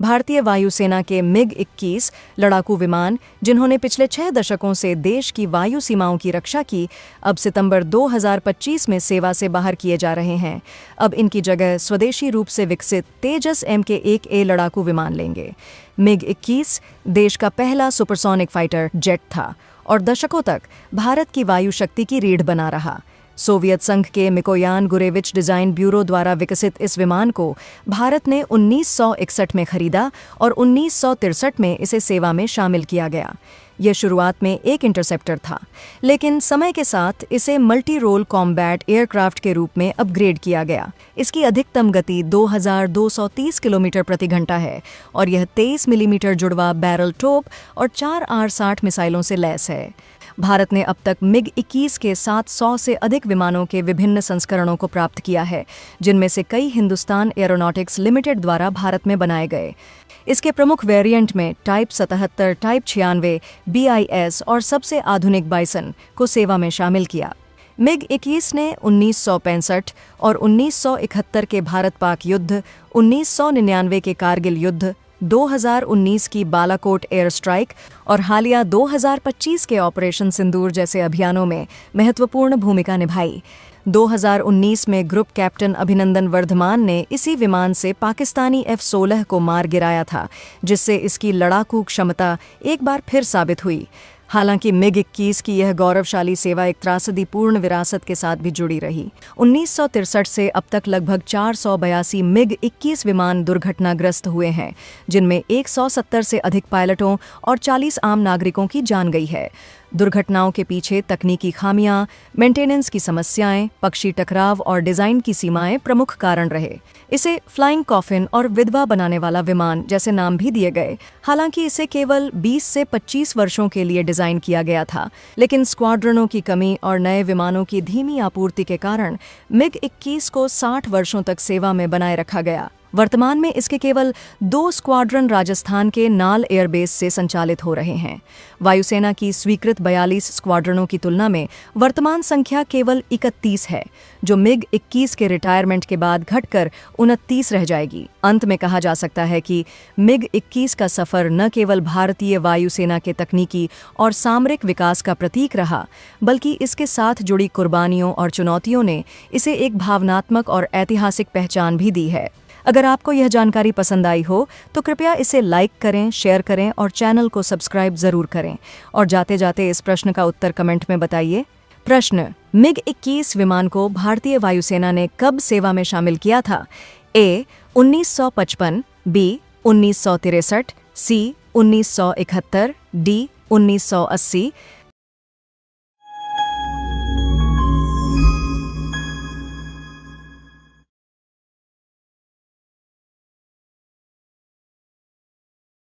भारतीय वायुसेना के MiG-21 लड़ाकू विमान, जिन्होंने पिछले 6 दशकों से देश की वायु सीमाओं की रक्षा की, अब सितंबर 2025 में सेवा से बाहर किए जा रहे हैं। अब इनकी जगह स्वदेशी रूप से विकसित तेजस Mk-1A लड़ाकू विमान लेंगे। MiG-21 देश का पहला सुपरसोनिक फाइटर जेट था और दशकों तक भारत की वायु शक्ति की रीढ़ बना रहा। सोवियत संघ के मिकोयान गुरेविच डिज़ाइन ब्यूरो द्वारा विकसित इस विमान को भारत ने 1961 में खरीदा और 1963 में इसे सेवा में शामिल किया गया। यह शुरुआत में एक इंटरसेप्टर था, लेकिन समय के साथ इसे मल्टी रोल कॉम्बैट एयरक्राफ्ट के रूप में अपग्रेड किया गया। इसकी अधिकतम गति 2230 किलोमीटर प्रति घंटा है और यह 23 मिलीमीटर जुड़वा बैरल टोप और 4 R-60 मिसाइलों से लैस है। भारत ने अब तक MiG-21 के 700 से अधिक विमानों के विभिन्न संस्करणों को प्राप्त किया है, जिनमें से कई हिंदुस्तान एरोनॉटिक्स लिमिटेड द्वारा भारत में बनाए गए। इसके प्रमुख वेरिएंट में टाइप 77, टाइप 96, BIS और सबसे आधुनिक बाइसन को सेवा में शामिल किया। MiG-21 ने 1965 और 1971 के भारत-पाक युद्ध, 1999 के कारगिल युद्ध, 2019 की बालाकोट एयर स्ट्राइक और हालिया 2025 के ऑपरेशन सिंदूर जैसे अभियानों में महत्वपूर्ण भूमिका निभाई। 2019 में ग्रुप कैप्टन अभिनंदन वर्धमान ने इसी विमान से पाकिस्तानी F-16 को मार गिराया था, जिससे इसकी लड़ाकू क्षमता एक बार फिर साबित हुई। हालांकि MiG-21 की यह गौरवशाली सेवा एक त्रासदीपूर्ण विरासत के साथ भी जुड़ी रही। 1963 से अब तक लगभग 482 MiG-21 विमान दुर्घटनाग्रस्त हुए हैं, जिनमें 170 से अधिक पायलटों और 40 आम नागरिकों की जान गई है। दुर्घटनाओं के पीछे तकनीकी खामियां, मेंटेनेंस की समस्याएं, पक्षी टकराव और डिजाइन की सीमाएं प्रमुख कारण रहे। इसे फ्लाइंग कॉफिन और विधवा बनाने वाला विमान जैसे नाम भी दिए गए। हालांकि इसे केवल 20 से 25 वर्षों के लिए डिजाइन किया गया था, लेकिन स्क्वाड्रनों की कमी और नए विमानों की धीमी आपूर्ति के कारण MiG-21 को 60 वर्षों तक सेवा में बनाए रखा गया। वर्तमान में इसके केवल 2 स्क्वाड्रन राजस्थान के नाल एयरबेस से संचालित हो रहे हैं। वायुसेना की स्वीकृत 42 स्क्वाड्रनों की तुलना में वर्तमान संख्या केवल 31 है, जो MiG-21 के रिटायरमेंट के बाद घटकर 29 रह जाएगी। अंत में कहा जा सकता है कि MiG-21 का सफर न केवल भारतीय वायुसेना के तकनीकी और सामरिक विकास का प्रतीक रहा, बल्कि इसके साथ जुड़ी कुर्बानियों और चुनौतियों ने इसे एक भावनात्मक और ऐतिहासिक पहचान भी दी है। अगर आपको यह जानकारी पसंद आई हो तो कृपया इसे लाइक करें, शेयर करें और चैनल को सब्सक्राइब जरूर करें। और जाते जाते इस प्रश्न का उत्तर कमेंट में बताइए। प्रश्न: MiG-21 विमान को भारतीय वायुसेना ने कब सेवा में शामिल किया था? A 1955, B 1963, C 1971, D 1980,